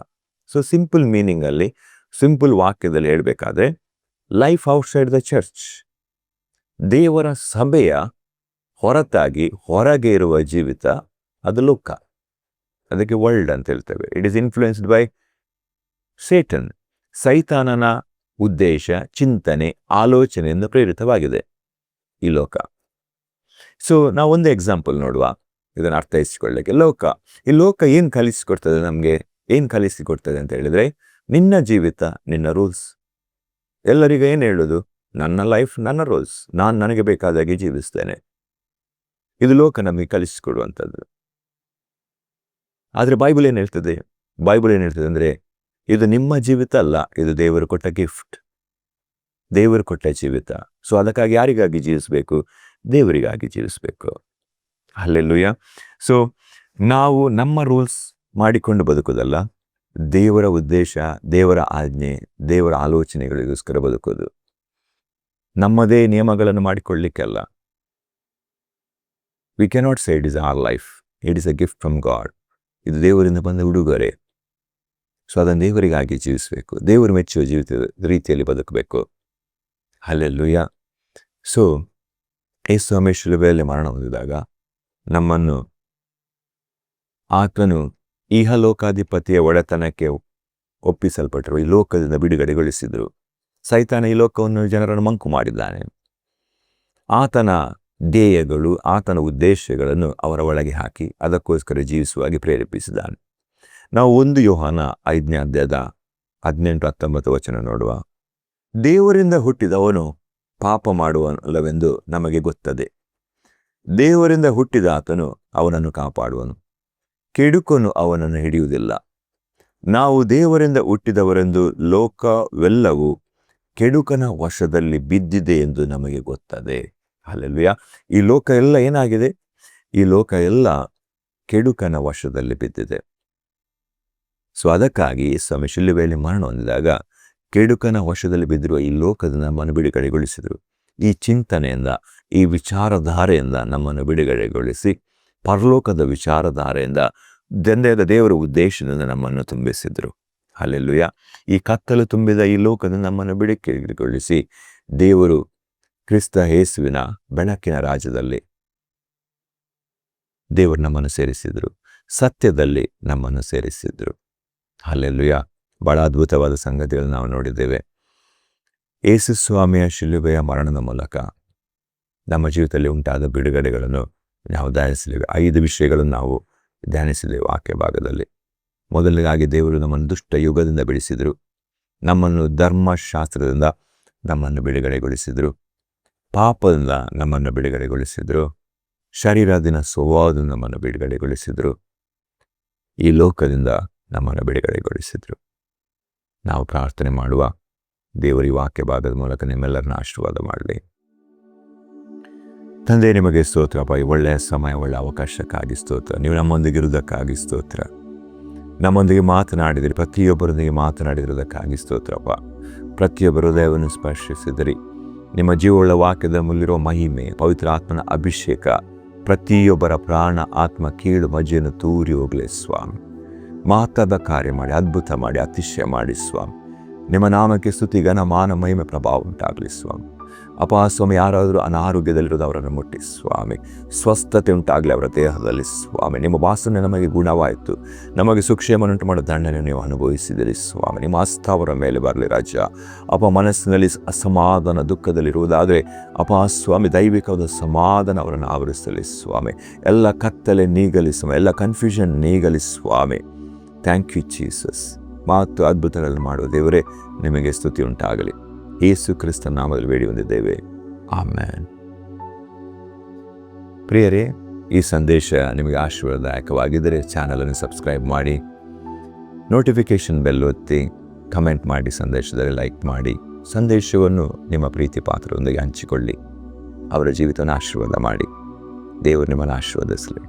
ಸೊ ಸಿಂಪಲ್ ಮೀನಿಂಗಲ್ಲಿ, ಸಿಂಪಲ್ ವಾಕ್ಯದಲ್ಲಿ ಹೇಳಬೇಕಾದ್ರೆ, ಲೈಫ್ ಔಟ್ಸೈಡ್ ದ ಚರ್ಚ್, ದೇವರ ಸಭೆಯ ಹೊರತಾಗಿ ಹೊರಗೆ ಇರುವ ಜೀವಿತ, ಅದು ಲೋಕ. ಅದಕ್ಕೆ ವರ್ಲ್ಡ್ ಅಂತ ಹೇಳ್ತೇವೆ. It is influenced by Satan. ಸೈತಾನನ ಉದ್ದೇಶ, ಚಿಂತನೆ, ಆಲೋಚನೆಯಿಂದ ಪ್ರೇರಿತವಾಗಿದೆ ಈ ಲೋಕ. ಸೊ ನಾವು ಒಂದು ಎಕ್ಸಾಂಪಲ್ ನೋಡುವ, ಇದನ್ನು ಅರ್ಥೈಸಿಕೊಳ್ಳಲಿಕ್ಕೆ. ಈ ಲೋಕ ಏನು ಕಲಿಸಿಕೊಡ್ತದೆ ನಮಗೆ? ಏನು ಕಲಿಸಿಕೊಡ್ತದೆ ಅಂತ ಹೇಳಿದರೆ, ನಿನ್ನ ಜೀವಿತ, ನಿನ್ನ ರೂಲ್ಸ್. ಎಲ್ಲರಿಗೂ ಏನು ಹೇಳೋದು? ನನ್ನ ಲೈಫ್, ನನ್ನ ರೂಲ್ಸ್, ನಾನು ನನಗೆ ಬೇಕಾದಾಗೆ ಜೀವಿಸ್ತೇನೆ. ಇದು ಲೋಕ ನಮಗೆ ಕಲಿಸಿಕೊಡುವಂಥದ್ದು. ಆದರೆ ಬೈಬಲ್ ಏನು ಹೇಳ್ತದೆ? ಬೈಬಲ್ ಏನು ಹೇಳ್ತದೆ ಅಂದರೆ, ಇದು ನಿಮ್ಮ ಜೀವಿತ ಅಲ್ಲ, ಇದು ದೇವರು ಕೊಟ್ಟ ಗಿಫ್ಟ್, ದೇವರು ಕೊಟ್ಟ ಜೀವಿತ. ಸೊ ಅದಕ್ಕಾಗಿ ಯಾರಿಗಾಗಿ ಜೀವಿಸಬೇಕು? ದೇವರಿಗಾಗಿ ಜೀವಿಸಬೇಕು. ಹಲ್ಲೆಲೂಯಾ. ಸೊ ನಾವು ನಮ್ಮ ರೂಲ್ಸ್ ಮಾಡಿಕೊಂಡು ಬದುಕೋದಲ್ಲ, ದೇವರ ಉದ್ದೇಶ, ದೇವರ ಆಜ್ಞೆ, ದೇವರ ಆಲೋಚನೆಗಳಿಗೋಸ್ಕರ ಬದುಕೋದು. ನಮ್ಮದೇ ನಿಯಮಗಳನ್ನು ಮಾಡಿಕೊಳ್ಳಲಿಕ್ಕೆಲ್ಲ. We cannot say it is our life, it is a gift from God. ಇದು ದೇವರಿಂದ ಬಂದ ಉಡುಗೊರೆ. ಸೊ ಅದನ್ನು ದೇವರಿಗಾಗಿ ಜೀವಿಸಬೇಕು, ದೇವರು ಮೆಚ್ಚುವ ಜೀವಿತದ ರೀತಿಯಲ್ಲಿ ಬದುಕಬೇಕು. ಹಲ್ಲೆಲೂಯಾ. ಸೊ ಯೇಸು ಸ್ವಾಮಿ ಶಿಲುಬೆಯಲ್ಲಿ ಮರಣ ಹೊಂದಿದಾಗ ನಮ್ಮನ್ನು ಆತನು ಇಹಲೋಕಾಧಿಪತಿಯ ಒಡೆತನಕ್ಕೆ ಒಪ್ಪಿಸಲ್ಪಟ್ಟರು, ಈ ಲೋಕದಿಂದ ಬಿಡುಗಡೆಗೊಳಿಸಿದರು. ಸೈತಾನ ಈ ಲೋಕವನ್ನು, ಜನರನ್ನು ಮಂಕು ಮಾಡಿದ್ದಾನೆ. ಆತನ ಧ್ಯೇಯಗಳು, ಆತನ ಉದ್ದೇಶಗಳನ್ನು ಅವರ ಒಳಗೆ ಹಾಕಿ ಅದಕ್ಕೋಸ್ಕರ ಜೀವಿಸುವಾಗಿ ಪ್ರೇರೇಪಿಸಿದ್ದಾನೆ. ನಾವು 1 ಯೋಹಾನ 5ನೇ ಅಧ್ಯಾಯದ 18-19 ವಚನ ನೋಡುವ. ದೇವರಿಂದ ಹುಟ್ಟಿದವನು ಪಾಪ ಮಾಡುವಲ್ಲವೆಂದು ನಮಗೆ ಗೊತ್ತದೆ. ದೇವರಿಂದ ಹುಟ್ಟಿದ ಆತನು ಅವನನ್ನು ಕಾಪಾಡುವನು, ಕೆಡುಕನು ಅವನನ್ನು ಹಿಡಿಯುವುದಿಲ್ಲ. ನಾವು ದೇವರಿಂದ ಹುಟ್ಟಿದವರೆಂದು ಲೋಕವೆಲ್ಲವೂ ಕೆಡುಕನ ವಶದಲ್ಲಿ ಬಿದ್ದಿದೆ ಎಂದು ನಮಗೆ ಗೊತ್ತದೆ. ಹಲ್ಲೆಲೂಯಾ. ಈ ಲೋಕ ಎಲ್ಲ ಏನಾಗಿದೆ? ಈ ಲೋಕ ಎಲ್ಲ ಕೆಡುಕನ ವಶದಲ್ಲಿ ಬಿದ್ದಿದೆ. ಸೊ ಅದಕ್ಕಾಗಿ ಸ್ವಾಮಿ ಶಿಲುಬೆಯಲ್ಲಿ ಮರಣ ಹೊಂದಿದಾಗ ಕೆಡುಕನ ವಶದಲ್ಲಿ ಬಿದ್ದಿರುವ ಈ ಲೋಕದ ನಮ್ಮನ್ನು ಬಿಡುಗಡೆಗೊಳಿಸಿದರು. ಈ ಚಿಂತನೆಯಿಂದ, ಈ ವಿಚಾರಧಾರೆಯಿಂದ ನಮ್ಮನ್ನು ಬಿಡುಗಡೆಗೊಳಿಸಿ ಪರಲೋಕದ ವಿಚಾರಧಾರೆಯಿಂದ, ತಂದೆಯಾದ ದೇವರ ಉದ್ದೇಶದಿಂದ ನಮ್ಮನ್ನು ತುಂಬಿಸಿದರು. ಹಲ್ಲೆಲೂಯಾ. ಈ ಕತ್ತಲು ತುಂಬಿದ ಈ ಲೋಕದಿಂದ ನಮ್ಮನ್ನು ಬಿಡುಗಡೆಗೊಳಿಸಿ ದೇವರು ಕ್ರಿಸ್ತ ಯೇಸುವಿನ ಬೆಳಕಿನ ರಾಜ್ಯದಲ್ಲಿ ದೇವರು ನಮ್ಮನ್ನು ಸೇರಿಸಿದರು, ಸತ್ಯದಲ್ಲಿ ನಮ್ಮನ್ನು ಸೇರಿಸಿದರು. ಹಲ್ಲೆಲೂಯಾ. ಬಹಳ ಅದ್ಭುತವಾದ ಸಂಗತಿಗಳನ್ನು ನಾವು ನೋಡಿದ್ದೇವೆ. ಯೇಸು ಸ್ವಾಮಿಯ ಶಿಲುಬೆಯ ಮರಣದ ಮೂಲಕ ನಮ್ಮ ಜೀವಿತದಲ್ಲಿ ಉಂಟಾದ ಬಿಡುಗಡೆಗಳನ್ನು ನಾವು ಧ್ಯಾನಿಸಲಿವೆ. 5 ವಿಷಯಗಳನ್ನು ನಾವು ಧ್ಯಾನಿಸಲಿವೆ ವಾಕ್ಯ ಭಾಗದಲ್ಲಿ. ಮೊದಲನೇದಾಗಿ ದೇವರು ನಮ್ಮನ್ನು ದುಷ್ಟ ಯುಗದಿಂದ ಬಿಡಿಸಿದರು. ನಮ್ಮನ್ನು ಧರ್ಮಶಾಸ್ತ್ರದಿಂದ ನಮ್ಮನ್ನು ಬಿಡುಗಡೆಗೊಳಿಸಿದರು. ಪಾಪದಿಂದ ನಮ್ಮನ್ನು ಬಿಡುಗಡೆಗೊಳಿಸಿದರು. ಶರೀರದಿನ ಸ್ವಭಾವದಿಂದ ನಮ್ಮನ್ನು ಬಿಡುಗಡೆಗೊಳಿಸಿದರು. ಈ ಲೋಕದಿಂದ ನಮ್ಮನ್ನು ಬಿಡುಗಡೆಗೊಳಿಸಿದರು. ನಾವು ಪ್ರಾರ್ಥನೆ ಮಾಡುವ. ದೇವರ ವಾಕ್ಯ ಭಾಗದ ಮೂಲಕ ನಿಮ್ಮೆಲ್ಲರನ್ನ ಆಶೀರ್ವಾದ ಮಾಡಲಿ. ತಂದೆ, ನಿಮಗೆ ಸ್ತೋತ್ರಪ್ಪ. ಈ ಒಳ್ಳೆಯ ಸಮಯ, ಒಳ್ಳೆಯ ಅವಕಾಶಕ್ಕಾಗಿ ಸ್ತೋತ್ರ. ನೀವು ನಮ್ಮೊಂದಿಗೆ ಇರುವುದಕ್ಕಾಗಿ ಸ್ತೋತ್ರ. ನಮ್ಮೊಂದಿಗೆ ಮಾತನಾಡಿದಿರಿ, ಪ್ರತಿಯೊಬ್ಬರೊಂದಿಗೆ ಮಾತನಾಡಿರೋದಕ್ಕಾಗಿ ಸ್ತೋತ್ರಪ್ಪ. ಪ್ರತಿಯೊಬ್ಬರ ಹೃದಯವನ್ನು ಸ್ಪರ್ಶಿಸಿದಿರಿ. ನಿಮ್ಮ ಜೀವವುಳ್ಳ ವಾಕ್ಯದ ಮುಲ್ಲಿರೋ ಮಹಿಮೆ, ಪವಿತ್ರ ಆತ್ಮನ ಅಭಿಷೇಕ ಪ್ರತಿಯೊಬ್ಬರ ಪ್ರಾಣ, ಆತ್ಮ, ಕೀಳು ಮಜ್ಜೆಯನ್ನು ತೂರಿ ಹೋಗಲಿ ಸ್ವಾಮಿ. ಮಾತಾದ ಕಾರ್ಯ ಮಾಡಿ, ಅದ್ಭುತ ಮಾಡಿ, ಅತಿಶಯ ಮಾಡಿ ಸ್ವಾಮಿ. ನಿಮ್ಮ ನಾಮಕ್ಕೆ ಸ್ತುತಿ, ಘನ, ಮಾನ, ಮಹಿಮೆ, ಪ್ರಭಾವ ಉಂಟಾಗಲಿ ಸ್ವಾಮಿ. ಅಪ್ಪ ಸ್ವಾಮಿ, ಯಾರಾದರೂ ಅನಾರೋಗ್ಯದಲ್ಲಿರೋದು ಅವರನ್ನು ಮುಟ್ಟಿ ಸ್ವಾಮಿ. ಸ್ವಸ್ಥತೆ ಉಂಟಾಗಲಿ ಅವರ ದೇಹದಲ್ಲಿ ಸ್ವಾಮಿ. ನಿಮ್ಮ ವಾಸನೆ ನಮಗೆ ಗುಣವಾಯಿತು. ನಮಗೆ ಸುಕ್ಷೇಮನುಂಟು ಮಾಡೋ ದಂಡನೆ ನೀವು ಅನುಭವಿಸಿದಿರಿ ಸ್ವಾಮಿ. ನಿಮ್ಮ ಹಸ್ತ ಅವರ ಮೇಲೆ ಬರಲಿ ರಾಜ. ಅಪ್ಪ, ಮನಸ್ಸಿನಲ್ಲಿ ಅಸಮಾಧಾನ, ದುಃಖದಲ್ಲಿರುವುದಾದರೆ ಅಪ್ಪ ಸ್ವಾಮಿ, ದೈವಿಕವಾದ ಸಮಾಧಾನ ಅವರನ್ನು ಆವರಿಸಲಿ ಸ್ವಾಮಿ. ಎಲ್ಲ ಕತ್ತಲೆ ನೀಗಲಿ ಸ್ವಾಮಿ, ಎಲ್ಲ ಕನ್ಫ್ಯೂಷನ್ ನೀಗಲಿ ಸ್ವಾಮಿ. Thank you Jesus. ಮಾತು ಅದ್ಭುತಗಳನ್ನು ಮಾಡುವ ದೇವರೇ, ನಿಮಗೆ ಸ್ತುತಿ ಉಂಟಾಗಲಿ. ಯೇಸು ಕ್ರಿಸ್ತನ ನಾಮದಲ್ಲಿ ಬೇಡಿ ಹೊಂದಿದ್ದೇವೆ, ಆಮೆನ್. ಪ್ರಿಯರೇ, ಈ ಸಂದೇಶ ನಿಮಗೆ ಆಶೀರ್ವಾದದಾಯಕವಾಗಿದ್ದರೆ ಚಾನಲನ್ನು ಸಬ್ಸ್ಕ್ರೈಬ್ ಮಾಡಿ, ನೋಟಿಫಿಕೇಷನ್ ಬೆಲ್ ಒತ್ತಿ, ಕಮೆಂಟ್ ಮಾಡಿ, ಸಂದೇಶದಲ್ಲಿ ಲೈಕ್ ಮಾಡಿ, ಸಂದೇಶವನ್ನು ನಿಮ್ಮ ಪ್ರೀತಿ ಪಾತ್ರರೊಂದಿಗೆ ಹಂಚಿಕೊಳ್ಳಿ. ಅವರ ಜೀವಿತವನ್ನು ಆಶೀರ್ವಾದ ಮಾಡಿ. ದೇವರು ನಿಮ್ಮನ್ನು ಆಶೀರ್ವದಿಸಲಿ.